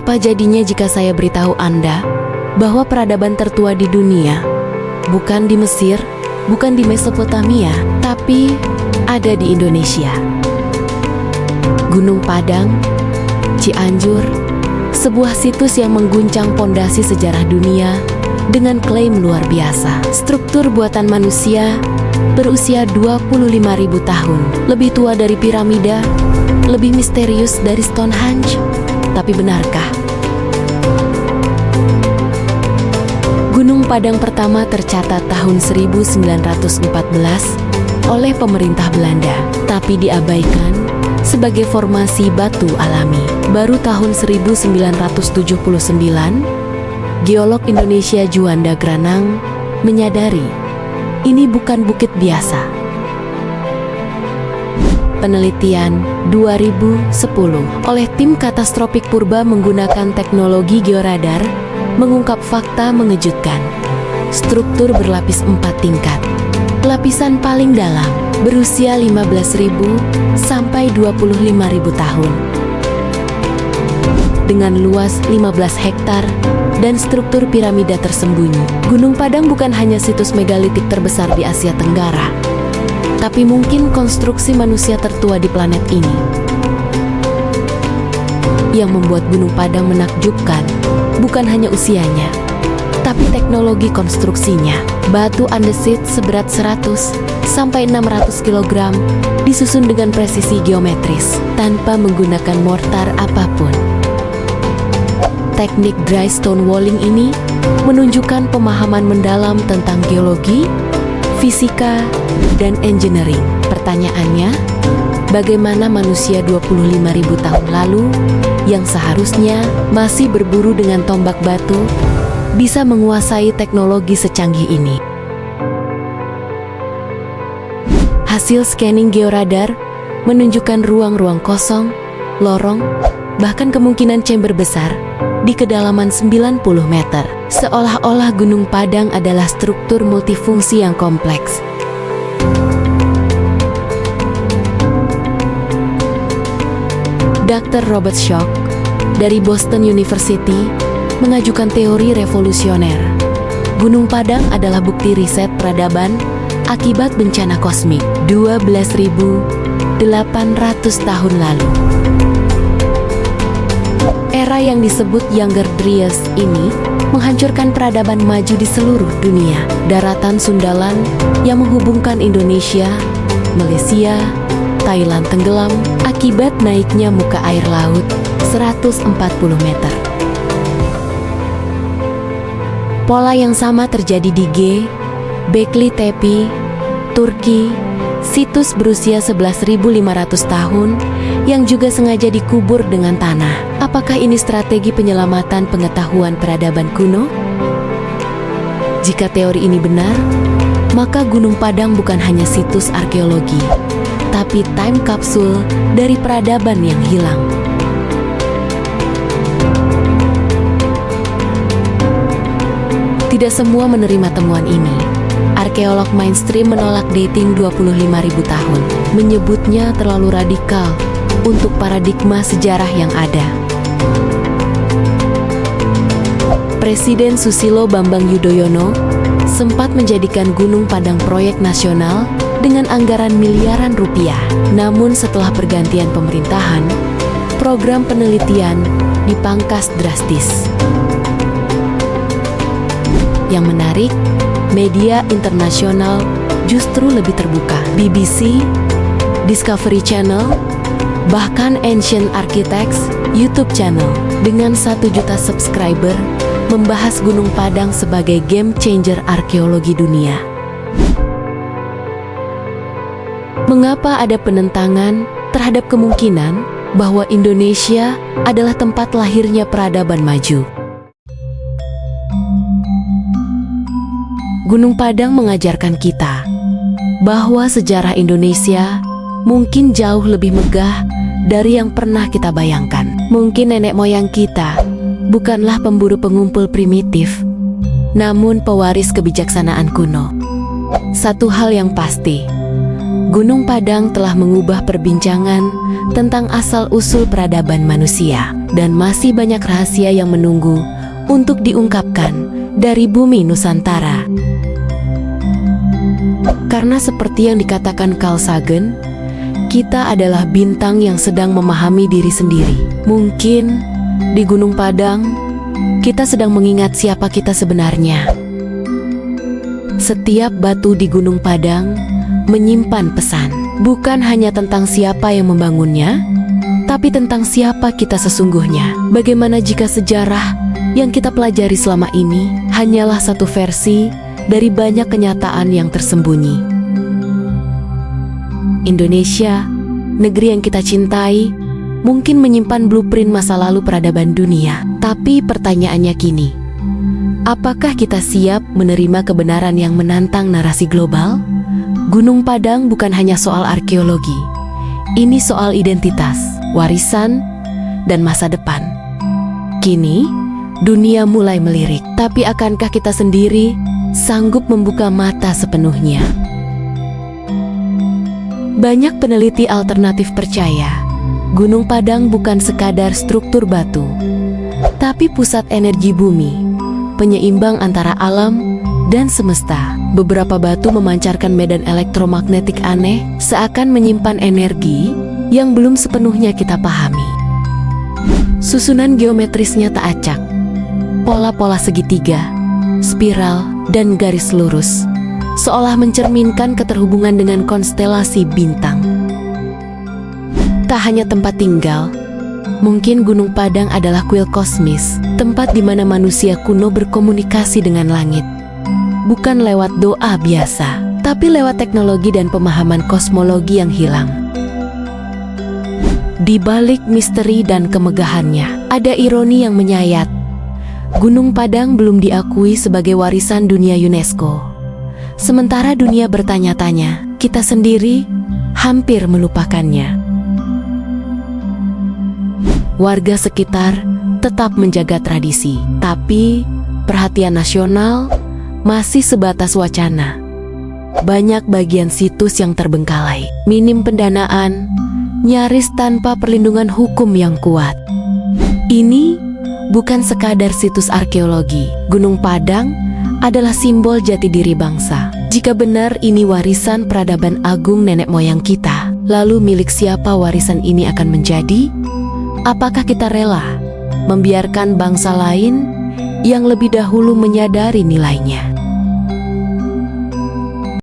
Apa jadinya jika saya beritahu Anda bahwa peradaban tertua di dunia bukan di Mesir, bukan di Mesopotamia, tapi ada di Indonesia? Gunung Padang, Cianjur, sebuah situs yang mengguncang pondasi sejarah dunia dengan klaim luar biasa. Struktur buatan manusia berusia 25.000 tahun, lebih tua dari piramida, lebih misterius dari Stonehenge. Tapi benarkah? Gunung Padang pertama tercatat tahun 1914 oleh pemerintah Belanda, tapi diabaikan sebagai formasi batu alami. Baru tahun 1979, geolog Indonesia Juanda Granang menyadari ini bukan bukit biasa. Penelitian 2010 oleh tim Katastropik Purba menggunakan teknologi georadar mengungkap fakta mengejutkan. Struktur berlapis 4 tingkat. Lapisan paling dalam berusia 15.000 sampai 25.000 tahun. Dengan luas 15 hektar dan struktur piramida tersembunyi, Gunung Padang bukan hanya situs megalitik terbesar di Asia Tenggara, tapi mungkin konstruksi manusia tertua di planet ini. Yang membuat Gunung Padang menakjubkan bukan hanya usianya, tapi teknologi konstruksinya. Batu andesit seberat 100 sampai 600 kg disusun dengan presisi geometris tanpa menggunakan mortar apapun. Teknik dry stone walling ini menunjukkan pemahaman mendalam tentang geologi, fisika, dan engineering. Pertanyaannya, bagaimana manusia 25.000 tahun lalu yang seharusnya masih berburu dengan tombak batu bisa menguasai teknologi secanggih ini? Hasil scanning georadar menunjukkan ruang-ruang kosong, lorong, bahkan kemungkinan chamber besar di kedalaman 90 meter. Seolah-olah Gunung Padang adalah struktur multifungsi yang kompleks. Dr. Robert Schoch dari Boston University mengajukan teori revolusioner. Gunung Padang adalah bukti riset peradaban akibat bencana kosmik 12.800 tahun lalu. Era yang disebut Younger Dryas ini menghancurkan peradaban maju di seluruh dunia. Daratan Sundalan yang menghubungkan Indonesia, Malaysia, Thailand tenggelam akibat naiknya muka air laut 140 meter. Pola yang sama terjadi di Göbekli Tepe, Turki, situs berusia 11.500 tahun yang juga sengaja dikubur dengan tanah. Apakah ini strategi penyelamatan pengetahuan peradaban kuno? Jika teori ini benar, maka Gunung Padang bukan hanya situs arkeologi, tapi time capsule dari peradaban yang hilang. Tidak semua menerima temuan ini. Arkeolog mainstream menolak dating 25.000 tahun, menyebutnya terlalu radikal untuk paradigma sejarah yang ada. Presiden Susilo Bambang Yudhoyono sempat menjadikan Gunung Padang proyek nasional dengan anggaran miliaran rupiah. Namun setelah pergantian pemerintahan, program penelitian dipangkas drastis. Yang menarik, media internasional justru lebih terbuka. BBC, Discovery Channel, bahkan Ancient Architects YouTube channel dengan 1 juta subscriber membahas Gunung Padang sebagai game changer arkeologi dunia. Mengapa ada penentangan terhadap kemungkinan bahwa Indonesia adalah tempat lahirnya peradaban maju? Gunung Padang mengajarkan kita bahwa sejarah Indonesia mungkin jauh lebih megah dari yang pernah kita bayangkan. Mungkin nenek moyang kita bukanlah pemburu pengumpul primitif, namun pewaris kebijaksanaan kuno. Satu hal yang pasti, Gunung Padang telah mengubah perbincangan tentang asal-usul peradaban manusia, dan masih banyak rahasia yang menunggu untuk diungkapkan dari bumi Nusantara. Karena seperti yang dikatakan Carl Sagan, kita adalah bintang yang sedang memahami diri sendiri. Mungkin di Gunung Padang, kita sedang mengingat siapa kita sebenarnya. Setiap batu di Gunung Padang menyimpan pesan, bukan hanya tentang siapa yang membangunnya, tapi tentang siapa kita sesungguhnya. Bagaimana jika sejarah yang kita pelajari selama ini hanyalah satu versi dari banyak kenyataan yang tersembunyi? Indonesia, negeri yang kita cintai, mungkin menyimpan blueprint masa lalu peradaban dunia. Tapi pertanyaannya kini, apakah kita siap menerima kebenaran yang menantang narasi global? Gunung Padang bukan hanya soal arkeologi. Ini soal identitas, warisan, dan masa depan. Kini, dunia mulai melirik. Tapi akankah kita sendiri sanggup membuka mata sepenuhnya? Banyak peneliti alternatif percaya Gunung Padang bukan sekadar struktur batu, tapi pusat energi bumi, penyeimbang antara alam dan semesta. Beberapa batu memancarkan medan elektromagnetik aneh, seakan menyimpan energi yang belum sepenuhnya kita pahami. Susunan geometrisnya tak acak, pola-pola segitiga, spiral, dan garis lurus, seolah mencerminkan keterhubungan dengan konstelasi bintang. Tak hanya tempat tinggal, mungkin Gunung Padang adalah kuil kosmis, tempat di mana manusia kuno berkomunikasi dengan langit. Bukan lewat doa biasa, tapi lewat teknologi dan pemahaman kosmologi yang hilang. Di balik misteri dan kemegahannya, ada ironi yang menyayat. Gunung Padang belum diakui sebagai warisan dunia UNESCO. Sementara dunia bertanya-tanya, kita sendiri hampir melupakannya. Warga sekitar tetap menjaga tradisi, tapi perhatian nasional masih sebatas wacana. Banyak bagian situs yang terbengkalai, minim pendanaan, nyaris tanpa perlindungan hukum yang kuat. Ini bukan sekadar situs arkeologi. Gunung Padang adalah simbol jati diri bangsa. Jika benar ini warisan peradaban agung nenek moyang kita, lalu milik siapa warisan ini akan menjadi? Apakah kita rela membiarkan bangsa lain yang lebih dahulu menyadari nilainya?